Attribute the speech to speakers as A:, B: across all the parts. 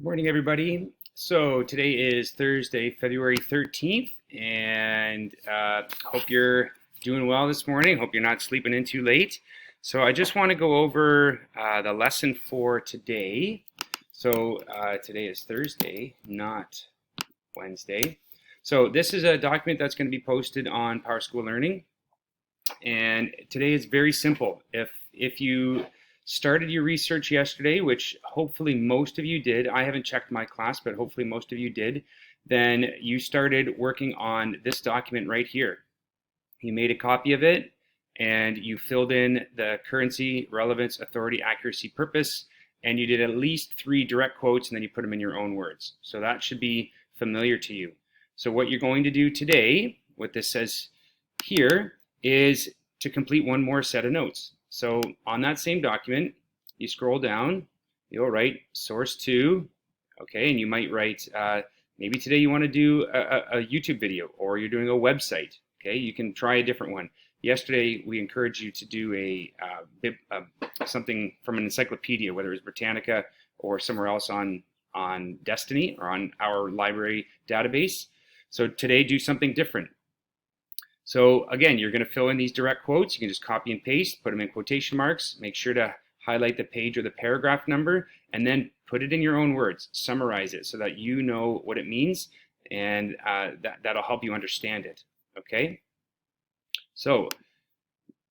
A: Morning, everybody. So today is Thursday, February 13th, and hope you're doing well this morning. Hope you're not sleeping in too late. So I just want to go over the lesson for today. So today is Thursday, not Wednesday. So this is a document that's going to be posted on PowerSchool Learning, and today is very simple. If you started your research yesterday, which hopefully most of you did, I haven't checked my class, but hopefully most of you did, then you started working on this document right here. You made a copy of it and you filled in the currency, relevance, authority, accuracy, purpose, and you did at least 3 direct quotes and then you put them in your own words. So that should be familiar to you. So what you're going to do today, what this says here, is to complete one more set of notes. So on that same document, you scroll down, you'll write source 2, okay, and you might write, maybe today you want to do a YouTube video, or you're doing a website, okay, you can try a different one. Yesterday, we encouraged you to do something from an encyclopedia, whether it's Britannica or somewhere else on Destiny or on our library database. So today, do something different. So again, you're going to fill in these direct quotes. You can just copy and paste, put them in quotation marks, make sure to highlight the page or the paragraph number, and then put it in your own words, summarize it so that you know what it means, and that'll help you understand it, okay? So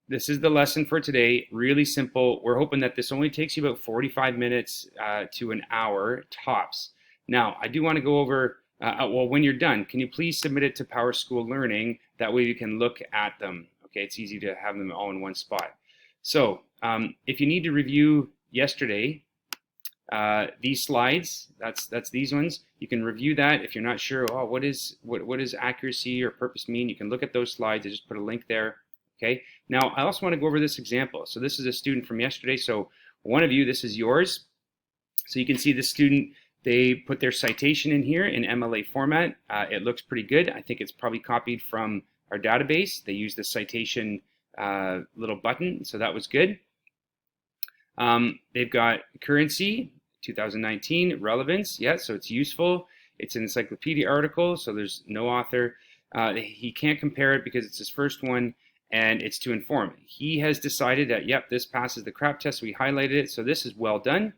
A: this is the lesson for today, really simple. We're hoping that this only takes you about 45 minutes to an hour tops. Now, I do want to go over well, when you're done, can you please submit it to PowerSchool Learning? That way you can look at them. Okay, it's easy to have them all in one spot. So if you need to review yesterday, these slides, that's these ones, you can review that. If you're not sure, oh, what does accuracy or purpose mean, you can look at those slides. I just put a link there. Okay, now I also want to go over this example. So this is a student from yesterday. So one of you, this is yours. So you can see the student, they put their citation in here in MLA format. It looks pretty good. I think it's probably copied from our database. They use the citation little button, so that was good. They've got currency, 2019, relevance, yeah, so it's useful. It's an encyclopedia article, so there's no author. He can't compare it because it's his first one, and it's to inform. He has decided that, yep, this passes the CRAP test. We highlighted it, so this is well done.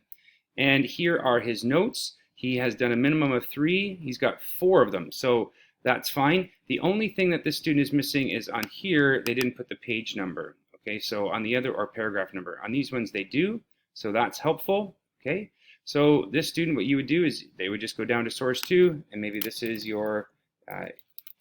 A: And here are his notes. He has done a minimum of 3. He's got 4 of them, so that's fine. The only thing that this student is missing is on here, they didn't put the page number. Okay, so on the other, or paragraph number. On these ones they do, so that's helpful. Okay, so this student, what you would do is they would just go down to source 2, and maybe this is your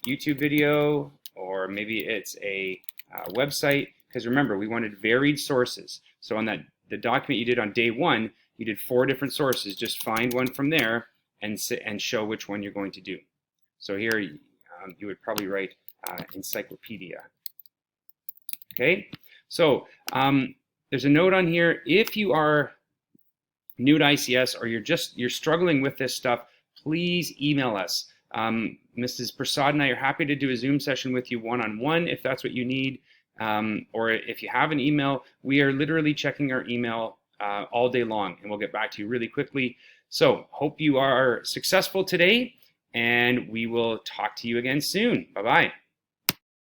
A: YouTube video, or maybe it's a website, because remember, we wanted varied sources. So on the document you did on day 1, you did 4 different sources. Just find one from there and show which one you're going to do. So here you would probably write encyclopedia. Okay, so there's a note on here. If you are new to ICS or you're struggling with this stuff, please email us. Mrs. Prasad and I are happy to do a Zoom session with you one-on-one if that's what you need. Or if you have an email, we are literally checking our email all day long, and we'll get back to you really quickly. So hope you are successful today, and we will talk to you again soon. Bye-bye.